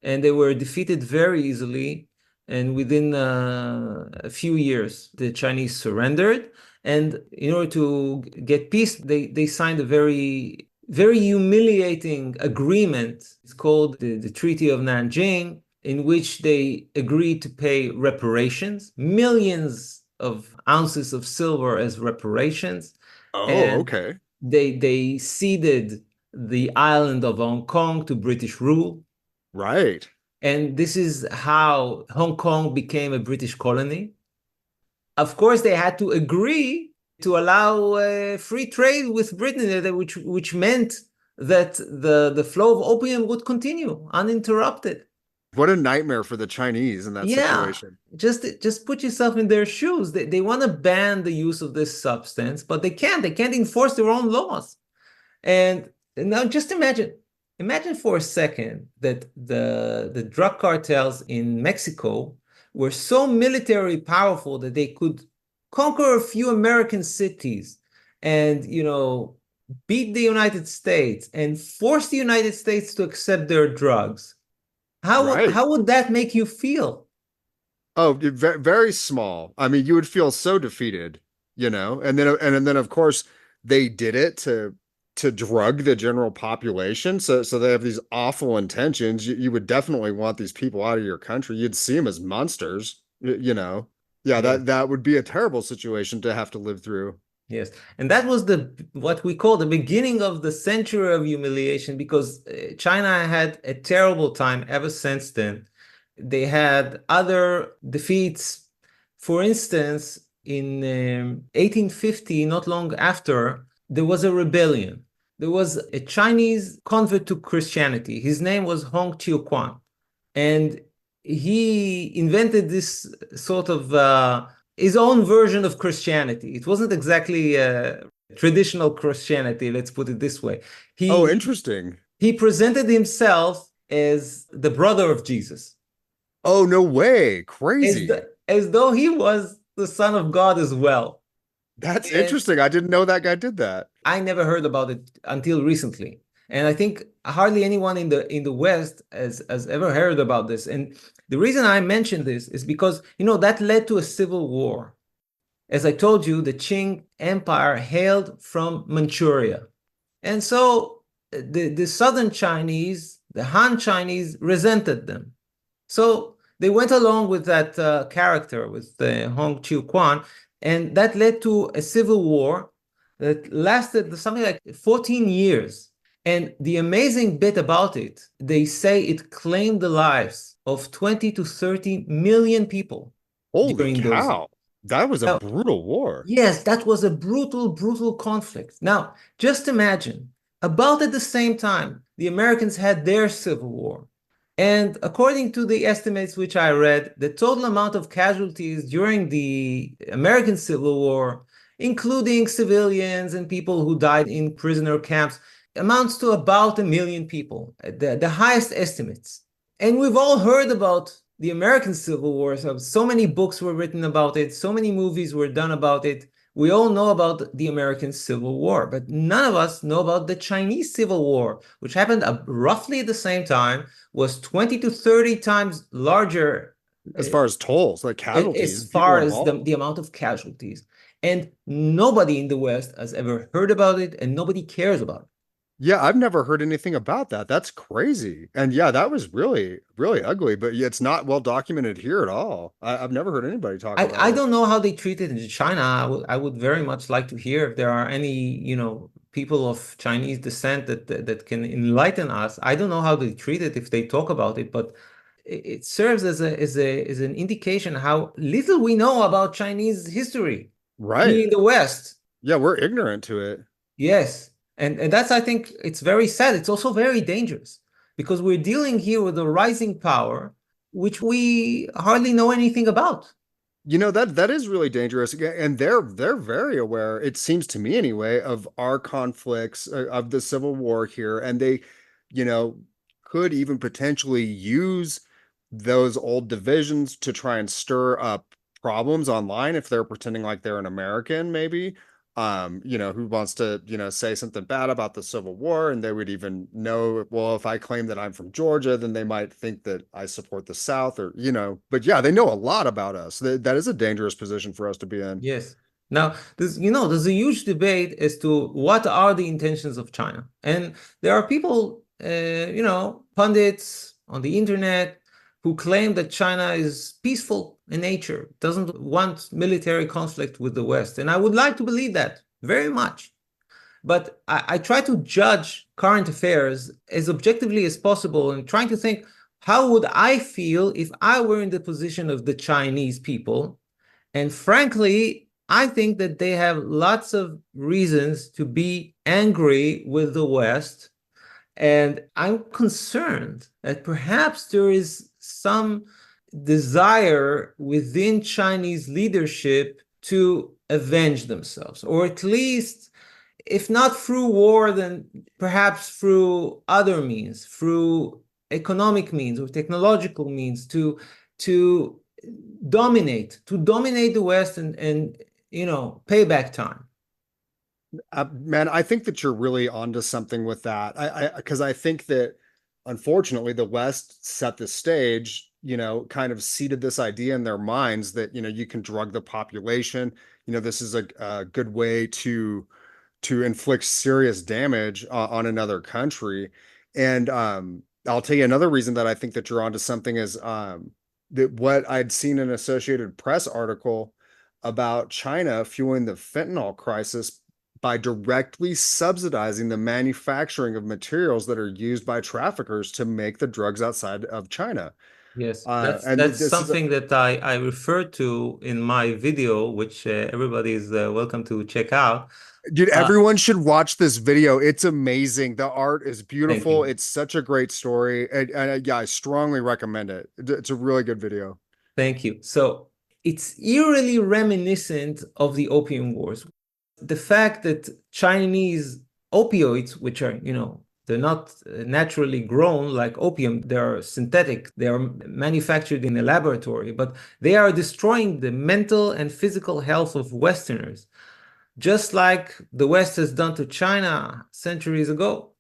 And they were defeated very easily. And within a few years, the Chinese surrendered. And in order to get peace, they signed a very, very humiliating agreement. It's called the Treaty of Nanjing, in which they agreed to pay reparations, millions of ounces of silver as reparations. Oh, And okay. they ceded the island of Hong Kong to British rule. Right. And this is how Hong Kong became a British colony. Of course, they had to agree to allow free trade with Britain, which meant that the flow of opium would continue uninterrupted. What a nightmare for the Chinese in that Yeah, situation. just put yourself in their shoes. They want to ban the use of this substance, but they can't. They can't enforce their own laws. And now just imagine for a second that the drug cartels in Mexico were so military powerful that they could conquer a few American cities and, beat the United States and force the United States to accept their drugs. Right. How would that make you feel? Oh, very small. I mean, you would feel so defeated, and then of course they did it to drug the general population. So they have these awful intentions. You would definitely want these people out of your country. You'd see them as monsters, Yeah, Yeah. that would be a terrible situation to have to live through. Yes, and that was what we call the beginning of the century of humiliation, because China had a terrible time ever since then. They had other defeats. For instance, in 1850, not long after, there was a rebellion. There was a Chinese convert to Christianity. His name was Hong Chiu-Kwan, and he invented this sort of his own version of Christianity. It wasn't exactly traditional Christianity, let's put it this way. Oh, He interesting. he presented himself as the brother of Jesus, Oh, no way. Crazy. as though he was the son of God as well. That's And interesting. I didn't know that guy did that. I never heard about it until recently. And I think hardly anyone in the West has ever heard about this. And the reason I mention this is because, that led to a civil war. As I told you, the Qing Empire hailed from Manchuria. And so the southern Chinese, the Han Chinese, resented them. So they went along with that character, with Hong Chiu Kwan, and that led to a civil war that lasted something like 14 years. And the amazing bit about it, they say it claimed the lives of 20 to 30 million people Holy during those years. cow. That was a Now, brutal war. yes, that was a brutal, brutal conflict. Now, just imagine, about at the same time, the Americans had their Civil War. And according to the estimates which I read, the total amount of casualties during the American Civil War, including civilians and people who died in prisoner camps, amounts to about 1 million people, the highest estimates. And we've all heard about the American Civil War. So many books were written about it, so many movies were done about it. We all know about the American Civil War, but none of us know about the Chinese Civil War, which happened roughly at the same time, was 20 to 30 times larger As far as tolls, like as casualties, people far as involved. the amount of casualties. And nobody in the West has ever heard about it, and nobody cares about it. Yeah, I've never heard anything about that. That's crazy. And yeah, that was really, really ugly, but it's not well documented here at all. I've never heard anybody talk about I it. don't know how they treat it in China. I would very much like to hear if there are any, people of Chinese descent that can enlighten us. I don't know how they treat it if they talk about it, but it serves as an indication how little we know about Chinese history here Right. in the West. Yeah, we're ignorant to it. Yes. And that's, I think, it's very sad. It's also very dangerous because we're dealing here with a rising power, which we hardly know anything about. That is really dangerous, and they're very aware, it seems to me anyway, of our conflicts, of the Civil War here, and they, you know, could even potentially use those old divisions to try and stir up problems online if they're pretending like they're an American, maybe. Who wants to, say something bad about the Civil War, and they would even know, well, if I claim that I'm from Georgia, then they might think that I support the South but yeah, they know a lot about us. That is a dangerous position for us to be in. Yes. Now, there's a huge debate as to what are the intentions of China. And there are people, pundits on the internet who claim that China is peaceful in nature, doesn't want military conflict with the West. And I would like to believe that very much. But I try to judge current affairs as objectively as possible and trying to think, how would I feel if I were in the position of the Chinese people? And frankly, I think that they have lots of reasons to be angry with the West. And I'm concerned that perhaps there is some desire within Chinese leadership to avenge themselves, or at least, if not through war, then perhaps through other means, through economic means or technological means to dominate the West and payback time. Man, I think that you're really onto something with that. Because I think that unfortunately the West set the stage, kind of seeded this idea in their minds that, you can drug the population. This is a good way to inflict serious damage on another country. And I'll tell you another reason that I think that you're onto something is that what I'd seen in an Associated Press article about China fueling the fentanyl crisis by directly subsidizing the manufacturing of materials that are used by traffickers to make the drugs outside of China. Yes, And that's this is something that I referred to in my video, which everybody is welcome to check out. Dude, Uh, everyone should watch this video. It's amazing. The art is Thank beautiful. you. It's such a great story. And yeah, I strongly recommend it. It's a really good video. Thank you. So it's eerily reminiscent of the Opium Wars. The fact that Chinese opioids, which are, they're not naturally grown like opium, they're synthetic, they are manufactured in a laboratory, but they are destroying the mental and physical health of Westerners, just like the West has done to China centuries ago.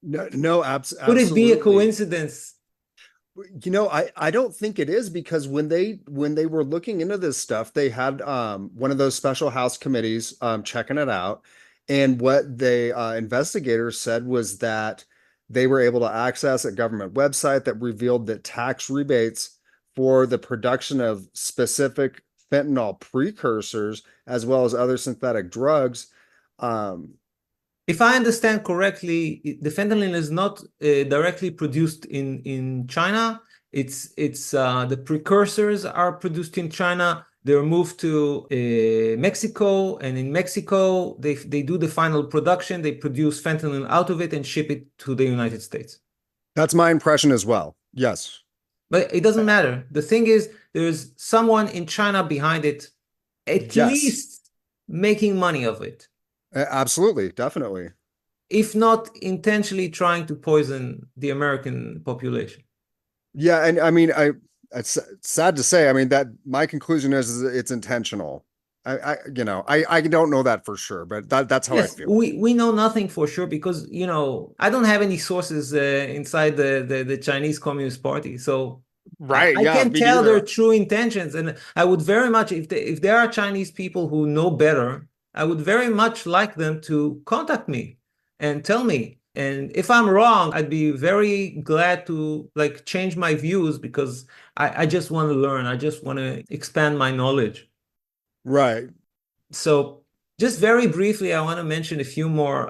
No, no, Could it be a absolutely. coincidence? I don't think it is, because when they were looking into this stuff, they had one of those special house committees checking it out. And what the investigators said was that they were able to access a government website that revealed that tax rebates for the production of specific fentanyl precursors, as well as other synthetic drugs. Um, If I understand correctly, the fentanyl is not directly produced in China. It's the precursors are produced in China. They're moved to Mexico, and in Mexico they do the final production. They produce fentanyl out of it and ship it to the United States. that's my impression as well. Yes. But it doesn't matter. The thing is, there's someone in China behind it, at Yes. least making money of it, Absolutely. Definitely. if not intentionally trying to poison the American population. Yeah, and I mean, it's sad to say. I mean, that my conclusion is it's intentional. I don't know that for sure, but that's how I Yes, feel. we know nothing for sure because, I don't have any sources inside the Chinese Communist Party. So Right. I Yeah, can't me tell their neither. true intentions. And I would very much, if there are Chinese people who know better, I would very much like them to contact me and tell me. And if I'm wrong, I'd be very glad to like change my views because I just want to learn. I just want to expand my knowledge. Right. So just very briefly, I want to mention a few more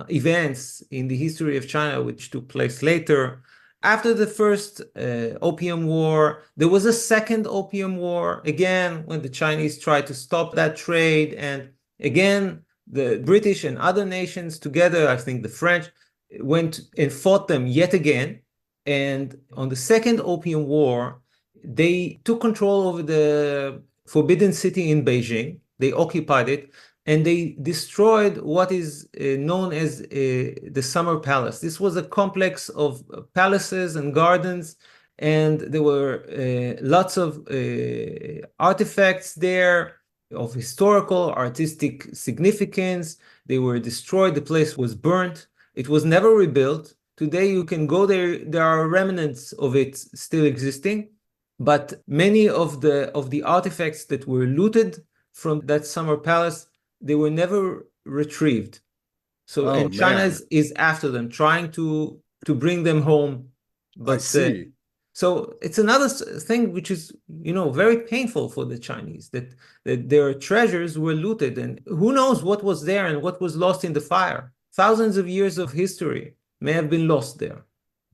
events in the history of China which took place later. After the first Opium War, there was a second Opium War, again, when the Chinese tried to stop that trade. And again, the British and other nations together, I think the French, went and fought them yet again. And on the second Opium War, they took control over the Forbidden City in Beijing. They occupied it and they destroyed what is known as the Summer Palace. This was a complex of palaces and gardens, and there were lots of artifacts there of historical, artistic significance. They were destroyed. The place was burnt. It was never rebuilt. Today, you can go there. There are remnants of it still existing, but many of the artifacts that were looted from that summer palace, they were never retrieved. So, Oh and China man, is after them, trying to bring them home. I But see. so it's another thing which is, very painful for the Chinese, that their treasures were looted, and who knows what was there and what was lost in the fire. Thousands of years of history may have been lost there.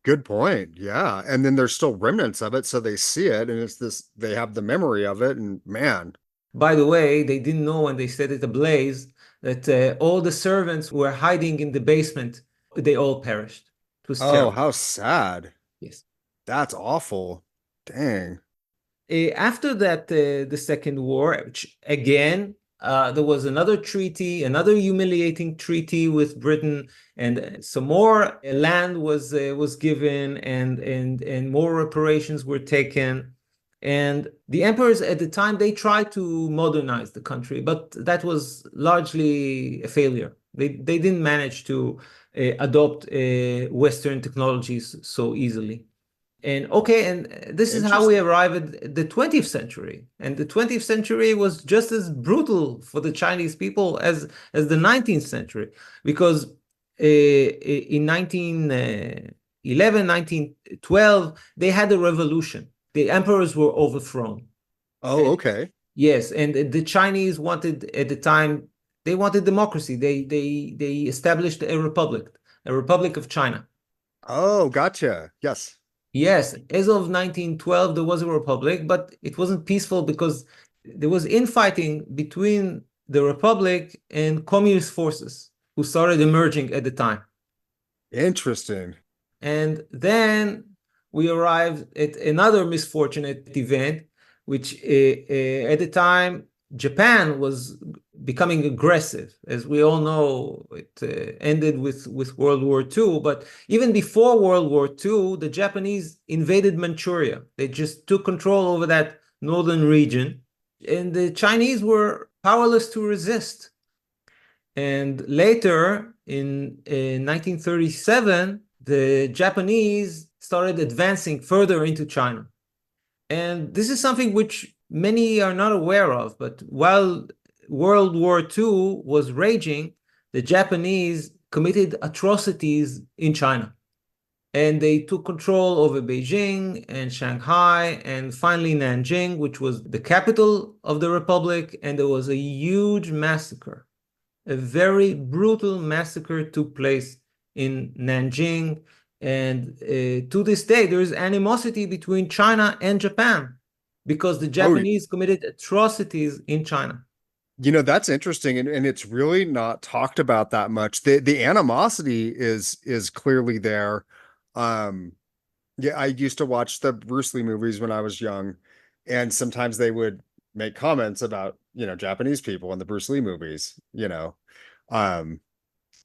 Good point. Yeah. And then there's still remnants of it, so they see it, and it's this, they have the memory of it, and man. By the way, they didn't know when they set it ablaze that all the servants were hiding in the basement. They all perished. It was Oh, terrible. how sad. Yes. That's awful. Dang. After that, the Second War, which again, there was another treaty, another humiliating treaty with Britain, and some more land was given, and more reparations were taken. And the emperors at the time, they tried to modernize the country, but that was largely a failure. They didn't manage to adopt Western technologies so easily. And okay, and this is how we Interesting. arrive at the 20th century. And the 20th century was just as brutal for the Chinese people as the 19th century, because in 1911, 1912, they had a revolution. The emperors were overthrown. Oh, And okay. yes, and the Chinese wanted at the time, they wanted democracy. They established a republic of China. Oh, gotcha. Yes. Yes, as of 1912, there was a republic, but it wasn't peaceful because there was infighting between the republic and communist forces who started emerging at the time. Interesting. And then we arrived at another misfortunate event, which at the time Japan was becoming aggressive. As we all know, it ended with World War II. But even before World War II, the Japanese invaded Manchuria. They just took control over that northern region, and the Chinese were powerless to resist. And later, in 1937, the Japanese started advancing further into China. And this is something which many are not aware of, but while World War II was raging, the Japanese committed atrocities in China. And they took control over Beijing and Shanghai and finally Nanjing, which was the capital of the Republic. And there was a huge massacre. A very brutal massacre took place in Nanjing. And to this day, there is animosity between China and Japan because the Oh, Japanese committed atrocities in China. that's interesting, and it's really not talked about that much. The animosity is clearly there. Um, yeah, I used to watch the Bruce Lee movies when I was young, and sometimes they would make comments about, Japanese people in the Bruce Lee movies. Um,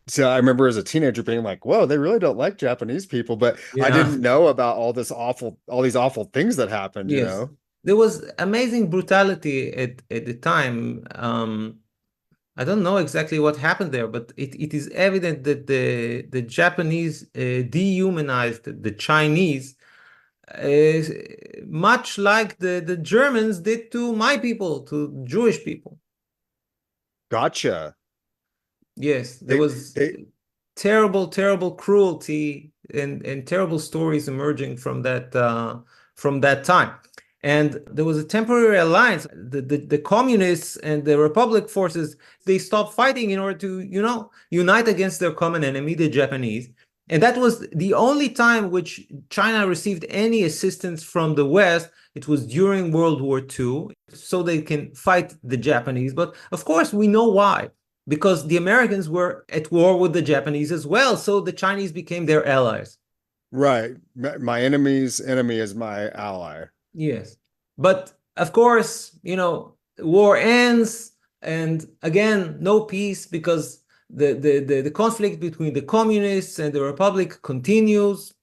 so I remember as a teenager being like, whoa, they really don't like Japanese people, but I Yeah. didn't know about all these awful things that happened, you Yes. know? There was amazing brutality at the time. I don't know exactly what happened there, but it is evident that the Japanese dehumanized the Chinese, uh, much like the Germans did to my people, to Jewish people. Gotcha. Yes, there They was they terrible, terrible cruelty and terrible stories emerging from that time. And there was a temporary alliance. The communists and the Republic forces, they stopped fighting in order to, unite against their common enemy, the Japanese. And that was the only time which China received any assistance from the West. It was during World War II, so they can fight the Japanese. But of course, we know why, because the Americans were at war with the Japanese as well. So the Chinese became their allies. right. My enemy's enemy is my ally. Yes. But of course, war ends, and again, no peace because the conflict between the communists and the Republic continues.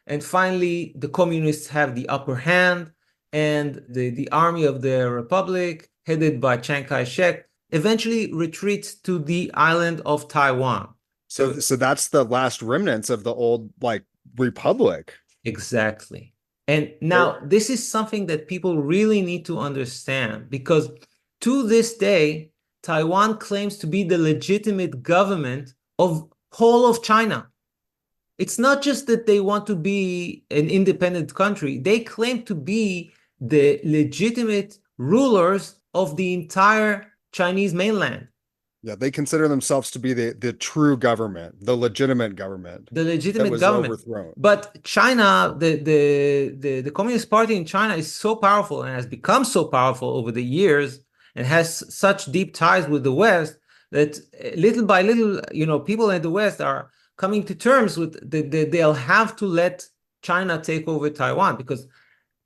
And finally, the communists have the upper hand, and the army of the Republic, headed by Chiang Kai-shek, eventually retreats to the island of Taiwan. So that's the last remnants of the old like republic. Exactly. And There, now this is something that people really need to understand because to this day, Taiwan claims to be the legitimate government of whole of China. It's not just that they want to be an independent country. They claim to be the legitimate rulers of the entire Chinese mainland. yeah, they consider themselves to be the true government, the legitimate government The that legitimate was government. overthrown. But China, the Communist Party in China is so powerful and has become so powerful over the years and has such deep ties with the West that little by little, people in the West are coming to terms with they'll have to let China take over Taiwan because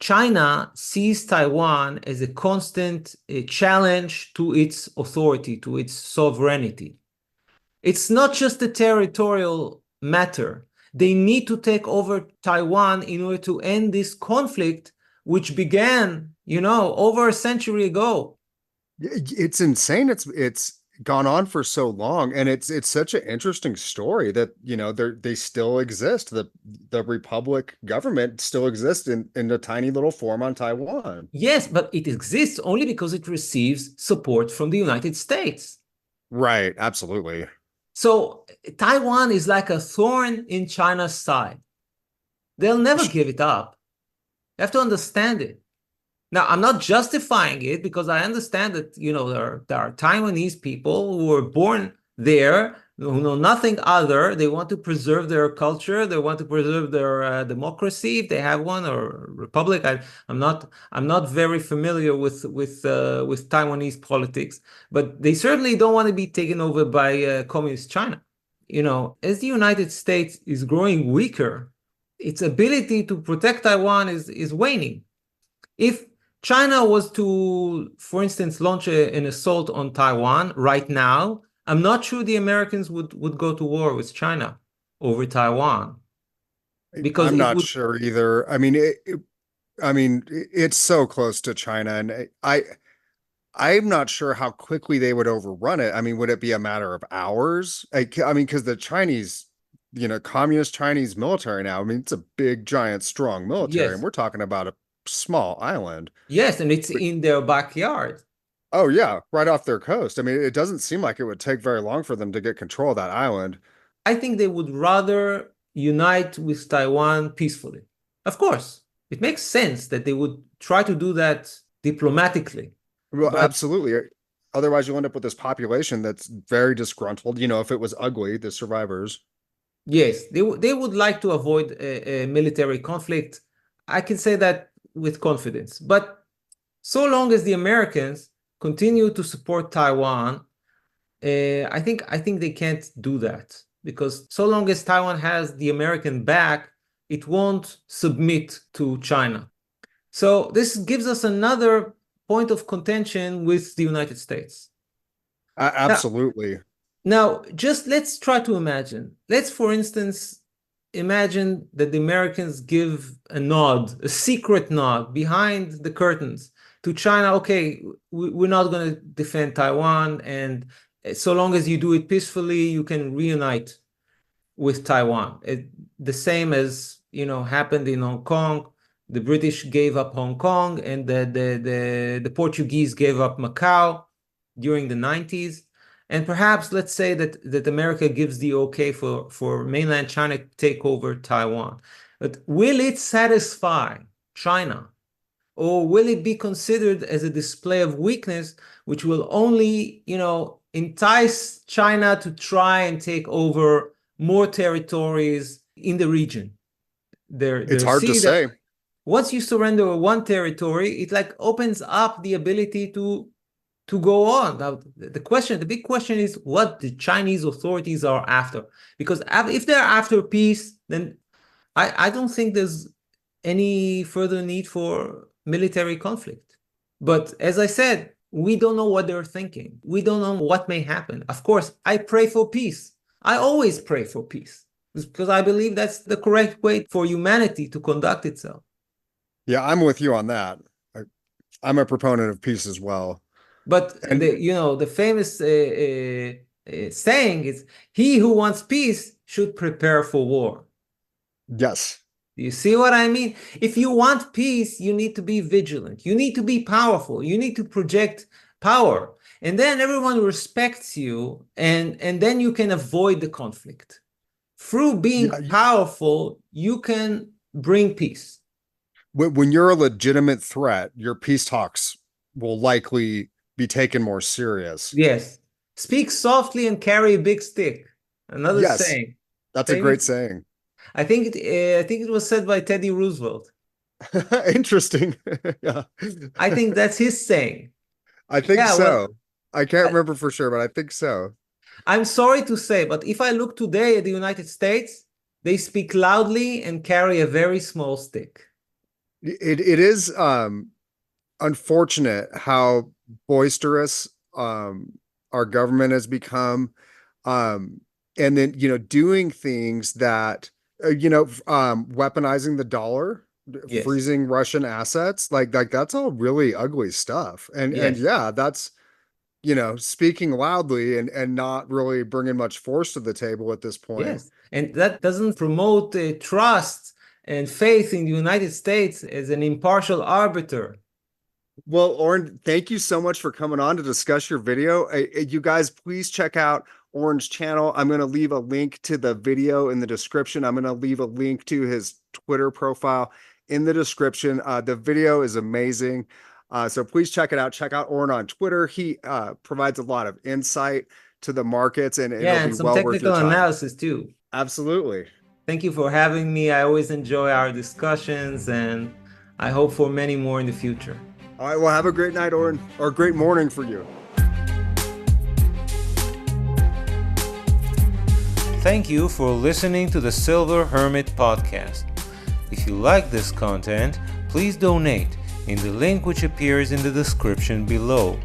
China sees Taiwan as a constant challenge to its authority, to its sovereignty. It's not just a territorial matter. They need to take over Taiwan in order to end this conflict, which began, over a century ago. It's insane. It's gone on for so long, and it's such an interesting story that they still exist. The republic government still exists in a tiny little form on Taiwan. Yes, but it exists only because it receives support from the United States. Right, absolutely. So Taiwan is like a thorn in China's side. They'll never give it up. You have to understand it. Now, I'm not justifying it because I understand that, there are Taiwanese people who were born there, who know nothing other. They want to preserve their culture. They want to preserve their democracy, if they have one, or republic. I'm not very familiar with Taiwanese politics, but they certainly don't want to be taken over by communist China. As the United States is growing weaker, its ability to protect Taiwan is waning. If China was to, for instance, launch an assault on Taiwan right now, I'm not sure the Americans would go to war with China over Taiwan because I'm it not would, sure either. I mean, it's so close to China, and I'm not sure how quickly they would overrun it. I mean, would it be a matter of hours? I mean, because the Chinese, communist Chinese military now, I mean, it's a big, giant, strong military, and yes, we're talking about a small island. yes, and it's But, in their backyard. oh yeah, right off their coast. I mean, it doesn't seem like it would take very long for them to get control of that island. I think they would rather unite with Taiwan peacefully. Of course, it makes sense that they would try to do that diplomatically. Well, But absolutely. Otherwise, you'll end up with this population that's very disgruntled. If it was ugly, the survivors. yes, they would like to avoid a military conflict. I can say that with confidence. But so long as the Americans continue to support Taiwan, I think they can't do that because so long as Taiwan has the American back, it won't submit to China. So this gives us another point of contention with the United States. Now, Absolutely. now, just let's try to imagine. Let's, for instance, imagine that the Americans give a nod, a secret nod behind the curtains to China. Okay, we're not going to defend Taiwan, and so long as you do it peacefully, you can reunite with Taiwan. The same as happened in Hong Kong. The British gave up Hong Kong, and the Portuguese gave up Macau during the 90s. And perhaps let's say that America gives the okay for mainland China to take over Taiwan. But will it satisfy China? Or will it be considered as a display of weakness, which will only, entice China to try and take over more territories in the region? It's They hard to see that say. once you surrender one territory, it like opens up the ability to go on. Now, the big question is what the Chinese authorities are after. Because if they're after peace, then I don't think there's any further need for military conflict. But as I said, we don't know what they're thinking. We don't know what may happen. Of course, I pray for peace. I always pray for peace because I believe that's the correct way for humanity to conduct itself. Yeah, I'm with you on that. I'm a proponent of peace as well. But And the famous saying is, "He who wants peace should prepare for war." yes, You see what I mean? If you want peace, you need to be vigilant. You need to be powerful. You need to project power. And then everyone respects you, and then you can avoid the conflict. Through being yeah, powerful, you can bring peace. when you're a legitimate threat, your peace talks will likely be taken more serious. Yes. Speak softly and carry a big stick. Another Yes, saying. that's a great Famous. saying. I think it was said by Teddy Roosevelt. Interesting. Yeah, I think that's his saying. I think Yeah, well, so. I can't I, remember for sure, but I think so. I'm sorry to say, but if I look today at the United States, they speak loudly and carry a very small stick. It is unfortunate how boisterous our government has become, and then doing things that weaponizing the dollar, Yes, freezing Russian assets, like that's all really ugly stuff. And yes, yeah, that's speaking loudly and not really bringing much force to the table at this point. yes. And that doesn't promote trust and faith in the United States as an impartial arbiter. Well, Oren, thank you so much for coming on to discuss your video. You guys, please check out Oren's channel. I'm going to leave a link to the video in the description. I'm going to leave a link to his Twitter profile in the description. The video is amazing. So please check it out. Check out Oren on Twitter. He provides a lot of insight to the markets, and it'll Yeah, be and some well worth your technical time. analysis too. Absolutely. Thank you for having me. I always enjoy our discussions, and I hope for many more in the future. All right, well, have a great night, Oren, or a great morning for you. Thank you for listening to the Silver Hermit podcast. If you like this content, please donate. in the link which appears in the description below.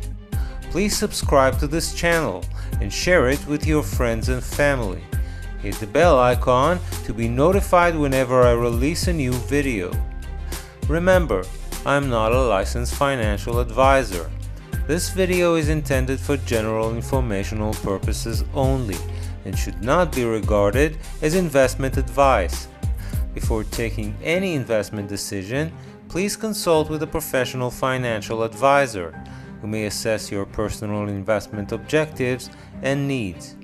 Please subscribe to this channel and share it with your friends and family. Hit the bell icon to be notified whenever I release a new video. Remember, I'm not a licensed financial advisor. This video is intended for general informational purposes only and should not be regarded as investment advice. Before taking any investment decision, please consult with a professional financial advisor who may assess your personal investment objectives and needs.